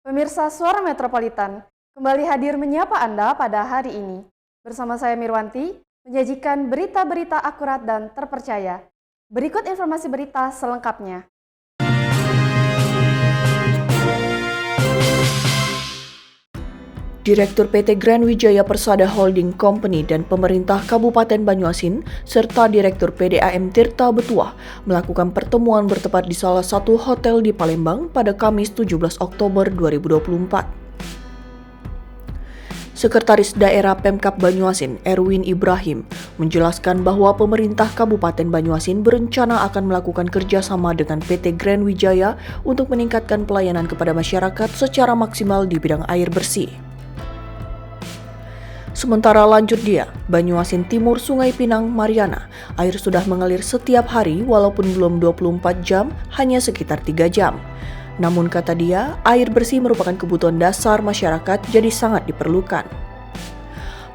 Pemirsa Suara Metropolitan, kembali hadir menyapa Anda pada hari ini. Bersama saya Mirwanti, menyajikan berita-berita akurat dan terpercaya. Berikut informasi berita selengkapnya. Direktur PT Grand Wijaya Persada Holding Company dan pemerintah Kabupaten Banyuasin serta Direktur PDAM Tirta Betuah melakukan pertemuan bertempat di salah satu hotel di Palembang pada Kamis 17 Oktober 2024. Sekretaris Daerah Pemkab Banyuasin, Erwin Ibrahim, menjelaskan bahwa pemerintah Kabupaten Banyuasin berencana akan melakukan kerjasama dengan PT Grand Wijaya untuk meningkatkan pelayanan kepada masyarakat secara maksimal di bidang air bersih. Sementara lanjut dia, Banyuasin Timur Sungai Pinang Mariana, air sudah mengalir setiap hari walaupun belum 24 jam, hanya sekitar 3 jam. Namun kata dia, air bersih merupakan kebutuhan dasar masyarakat jadi sangat diperlukan.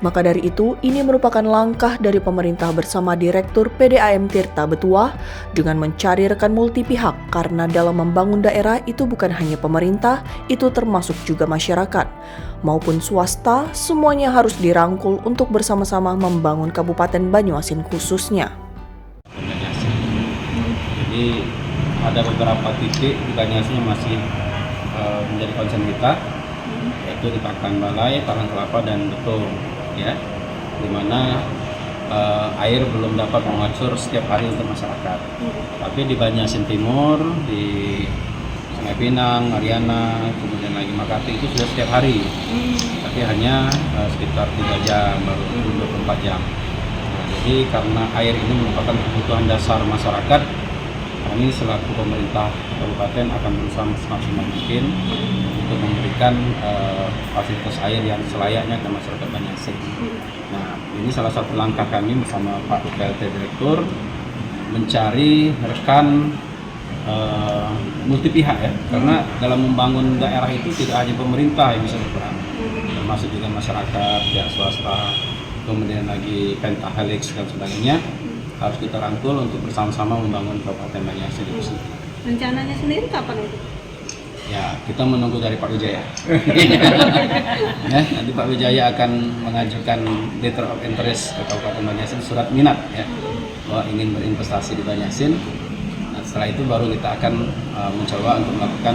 Maka dari itu, ini merupakan langkah dari pemerintah bersama Direktur PDAM Tirta Betuah dengan mencari rekan multi pihak karena dalam membangun daerah itu bukan hanya pemerintah, itu termasuk juga masyarakat. Maupun swasta, semuanya harus dirangkul untuk bersama-sama membangun Kabupaten Banyuasin khususnya. Jadi ada beberapa titik di Banyuasin yang masih menjadi concern kita, yaitu di Pakan Balai, Pakan Kelapa, dan Betul. Ya, di mana air belum dapat mengatur setiap hari untuk masyarakat. Tapi di Banyuasin Timur, di Sungai Pinang, Mariana, kemudian lagi Makati itu sudah setiap hari. Tapi hanya sekitar 3 jam, baru 24 jam. Nah, jadi karena air ini merupakan kebutuhan dasar masyarakat, kami selaku pemerintah kabupaten akan berusaha semaksimal mungkin untuk memberikan fasilitas air yang selayaknya ke masyarakat Banyuasin. Nah, ini salah satu langkah kami bersama Pak PLT Direktur mencari rekan multi pihak ya, karena dalam membangun daerah itu tidak hanya pemerintah yang bisa berperan, termasuk juga masyarakat, pihak swasta, kemudian lagi Pentahelix dan sebagainya. Harus kita rangkul untuk bersama-sama membangun Kabupaten Banyuasin itu sendiri. Rencananya sendiri kapan itu? Ya, kita menunggu dari Pak Wijaya. Ya, nanti Pak Wijaya akan mengajukan letter of interest ke Kabupaten Banyuasin, surat minat ya, bahwa ingin berinvestasi di Banyuasin. Nah, setelah itu baru kita akan mencoba untuk melakukan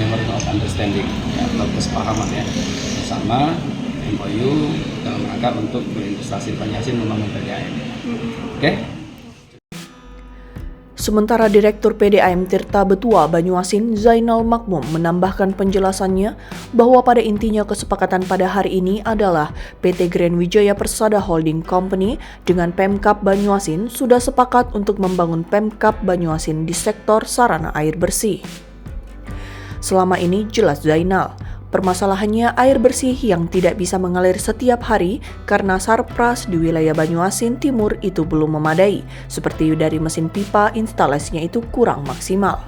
memorandum of understanding ya, atau kesepahaman ya, bersama MOU dalam rangka untuk berinvestasi di Banyuasin membangun PDAM. Oke? Sementara Direktur PDAM Tirta Betuah Banyuasin Zainal Makmum menambahkan penjelasannya bahwa pada intinya kesepakatan pada hari ini adalah PT Grand Wijaya Persada Holding Company dengan Pemkab Banyuasin sudah sepakat untuk membangun Pemkab Banyuasin di sektor sarana air bersih. Selama ini jelas Zainal, permasalahannya air bersih yang tidak bisa mengalir setiap hari karena sarpras di wilayah Banyuasin Timur itu belum memadai, seperti dari mesin pipa instalasinya itu kurang maksimal.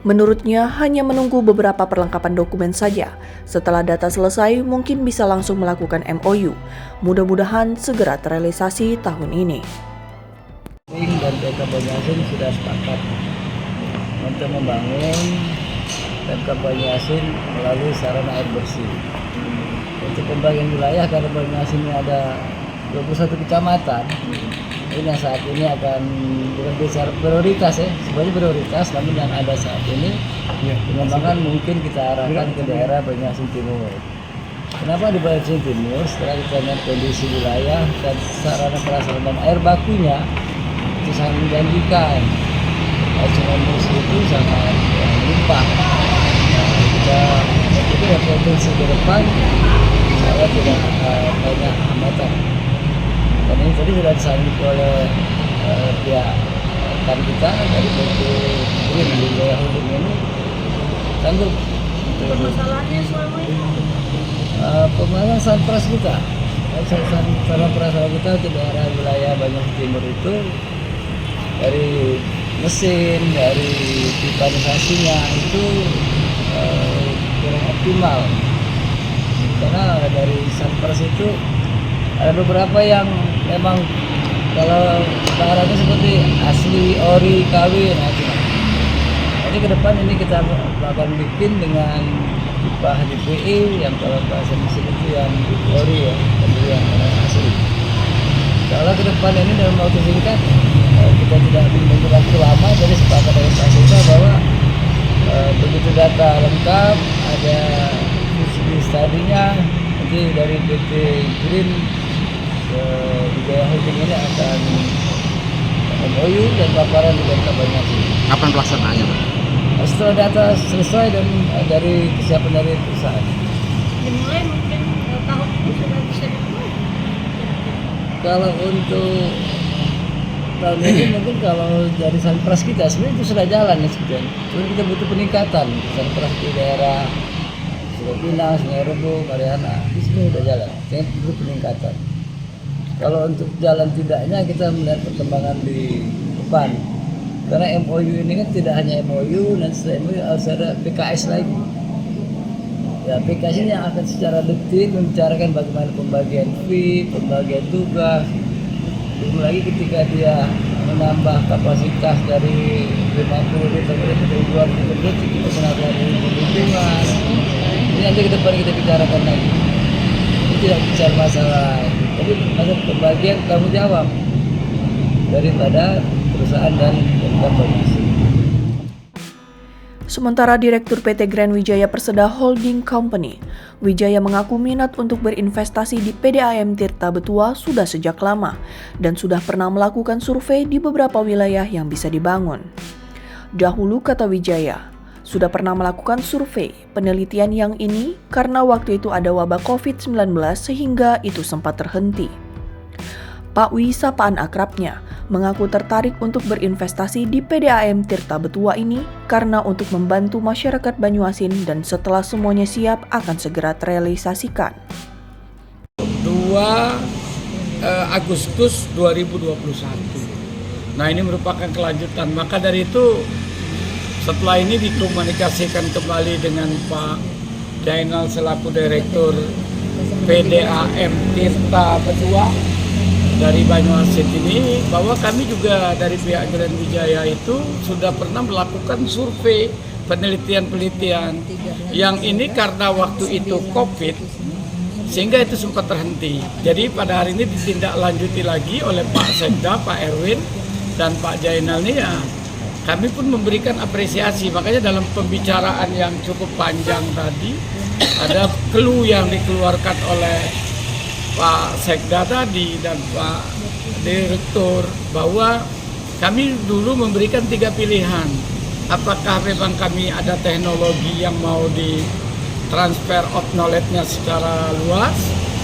Menurutnya hanya menunggu beberapa perlengkapan dokumen saja. Setelah data selesai mungkin bisa langsung melakukan MOU. Mudah-mudahan segera terrealisasi tahun ini. Dan Pemkab Banyuasin sudah sepakat untuk membangun Pemkab Banyuasin melalui sarana air bersih. Untuk pembagian wilayah, karena Banyuasin ini ada 21 kecamatan, ini yang saat ini akan bukan bicara prioritas ya, sebenarnya prioritas, namun yang ada saat ini pengembangan mungkin kita arahkan ke daerah Banyuasin Timur. Kenapa di Banyuasin Timur? Setelah kita lihat kondisi wilayah dan sarana prasarana dan air bakunya itu sangat menjanjikan. Air sungai Musi itu sangat limpah. Itu ada potensi ke depan, saya tidak banyak hambatan. Dan ini tadi sudah disambut oleh pihak rekan kita dari PT Green Wijaya Holding ini sanggup. Masalahnya selama ini? Pembangunan sanpras kita, sanpras kita untuk daerah wilayah Banyuasin Timur itu dari mesin, dari pipanisasinya itu kurang optimal, karena dari sanpras itu ada beberapa yang memang kalau barangnya seperti asli ori KW, nah itu Jadi ke depan ini kita akan bikin dengan pipa HDPE yang kalau bahasa mesin itu yang ori ya, jadi yang asli. Kalau ke depan ini dalam waktu singkat kita tidak menunggu waktu lama, jadi sepakat dengan Pak Sekda bahwa begitu data lengkap, ada visi studinya, nanti dari PT Green Wijaya Holding ini akan MOU dan paparan di Pemkab Banyuasin. Kapan pelaksanaannya, Pak? Setelah data selesai dan dari kesiapan dari perusahaan. Dimulai mungkin tahun ini sudah bisa dimulai. Kalau untuk tahun ini mungkin kalau dari Sanpras kita sebenarnya itu sudah jalan ya sebetulnya. Cuma kita butuh peningkatan. Sanpras di daerah Sungai Pinang, Sungai Rebo, Mariana, itu semua sudah jalan. Kita butuh peningkatan. Kalau untuk jalan tidaknya kita melihat perkembangan di depan. Karena MOU ini kan tidak hanya MOU, dan setelah MOU harus ada PKS lagi. Ya, PKS ini yang akan secara detil membicarakan bagaimana pembagian fee, pembagian tugas. Belum lagi ketika dia menambah kapasitas dari 50 liter menjadi 200 liter, kita menambah lingkungan. Ini nanti ke depan kita bicarakan lagi. Ini tidak bicara masalah, tapi masalah pembagian tanggung jawab daripada perusahaan dan Pemkab Banyuasin. Sementara Direktur PT Grand Wijaya Perseda Holding Company, Wijaya mengaku minat untuk berinvestasi di PDAM Tirta Betua sudah sejak lama dan sudah pernah melakukan survei di beberapa wilayah yang bisa dibangun. Dahulu, kata Wijaya, sudah pernah melakukan survei penelitian yang ini karena waktu itu ada wabah COVID-19 sehingga itu sempat terhenti. Pak Wi, sapaan akrabnya, mengaku tertarik untuk berinvestasi di PDAM Tirta Betua ini karena untuk membantu masyarakat Banyuasin dan setelah semuanya siap akan segera terrealisasikan. 2 Agustus 2021. Nah, ini merupakan kelanjutan. Maka dari itu setelah ini dikomunikasikan kembali dengan Pak Jainal selaku Direktur PDAM Tirta Betua dari Banyuasin ini, bahwa kami juga dari pihak Grand Wijaya itu sudah pernah melakukan survei penelitian-penelitian yang ini karena waktu itu COVID sehingga itu sempat terhenti. Jadi pada hari ini ditindaklanjuti lagi oleh Pak Sekda, Pak Erwin dan Pak Jainal ini, ya kami pun memberikan apresiasi. Makanya dalam pembicaraan yang cukup panjang tadi ada clue yang dikeluarkan oleh Pak Sekda tadi dan Pak Direktur bahwa kami dulu memberikan 3 pilihan. Apakah memang kami ada teknologi yang mau di transfer of knowledge-nya secara luas?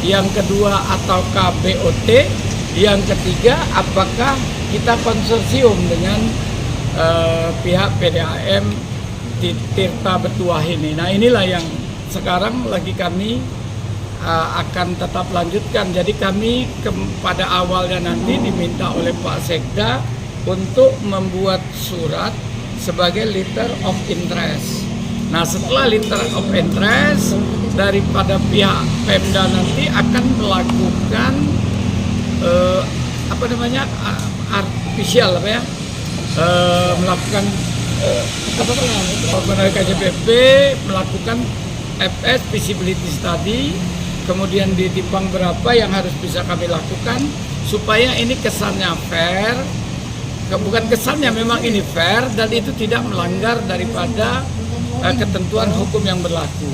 Yang kedua, ataukah BOT? Yang ketiga, apakah kita konsorsium dengan pihak PDAM Tirta Betua ini? Nah, inilah yang sekarang lagi kami akan tetap lanjutkan. Jadi kami pada awalnya nanti diminta oleh Pak Sekda untuk membuat surat sebagai letter of interest. Nah, setelah letter of interest daripada pihak Pemda nanti akan melakukan melakukan KJPP, melakukan FS feasibility study. Kemudian ditimbang berapa yang harus bisa kami lakukan supaya ini kesannya fair, bukan kesannya memang ini fair dan itu tidak melanggar daripada ketentuan hukum yang berlaku.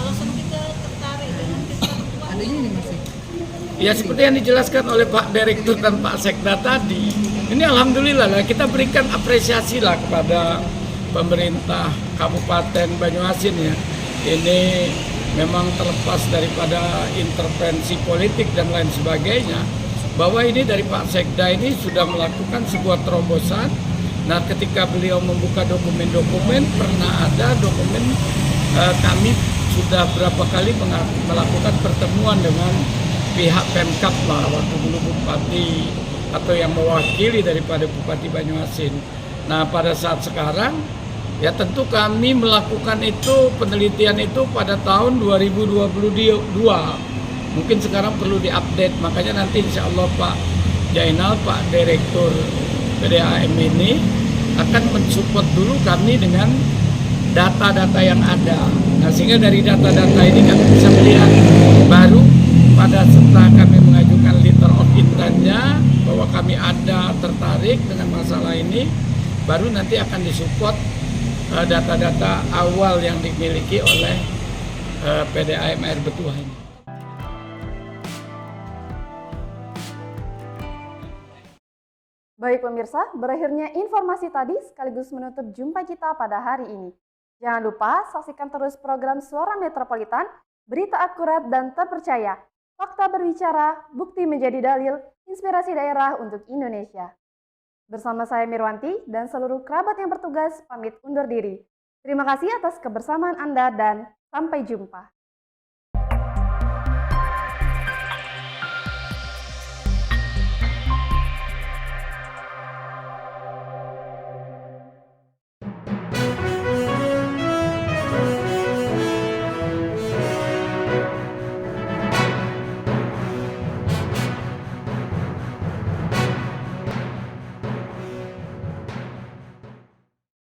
Alasan kita tertarik dengan Tirta ini masih? Ya seperti yang dijelaskan oleh Pak Direktur dan Pak Sekda tadi, ini alhamdulillah lah kita berikan apresiasi lah kepada pemerintah Kabupaten Banyuasin ya. Ini memang terlepas daripada intervensi politik dan lain sebagainya, bahwa ini dari Pak Sekda ini sudah melakukan sebuah terobosan. Nah, ketika beliau membuka dokumen-dokumen, pernah ada dokumen kami sudah berapa kali melakukan pertemuan dengan pihak Pemkab lah, waktu dulu Bupati atau yang mewakili daripada Bupati Banyuasin. Nah, pada saat sekarang ya tentu kami melakukan itu penelitian itu pada tahun 2022. Mungkin sekarang perlu diupdate, makanya nanti insya Allah Pak Jainal, Pak Direktur PDAM ini akan mensupport dulu kami dengan data-data yang ada. Nah, sehingga dari data-data ini kami bisa melihat baru pada setelah kami mengajukan letter of intent-nya bahwa kami ada tertarik dengan masalah ini, baru nanti akan disupport data-data awal yang dimiliki oleh PDAM Air Betuah ini. Baik pemirsa, berakhirnya informasi tadi sekaligus menutup jumpa kita pada hari ini. Jangan lupa saksikan terus program Suara Metropolitan, berita akurat dan terpercaya. Fakta berbicara, bukti menjadi dalil, inspirasi daerah untuk Indonesia. Bersama saya Mirwanti dan seluruh kerabat yang bertugas pamit undur diri. Terima kasih atas kebersamaan Anda dan sampai jumpa.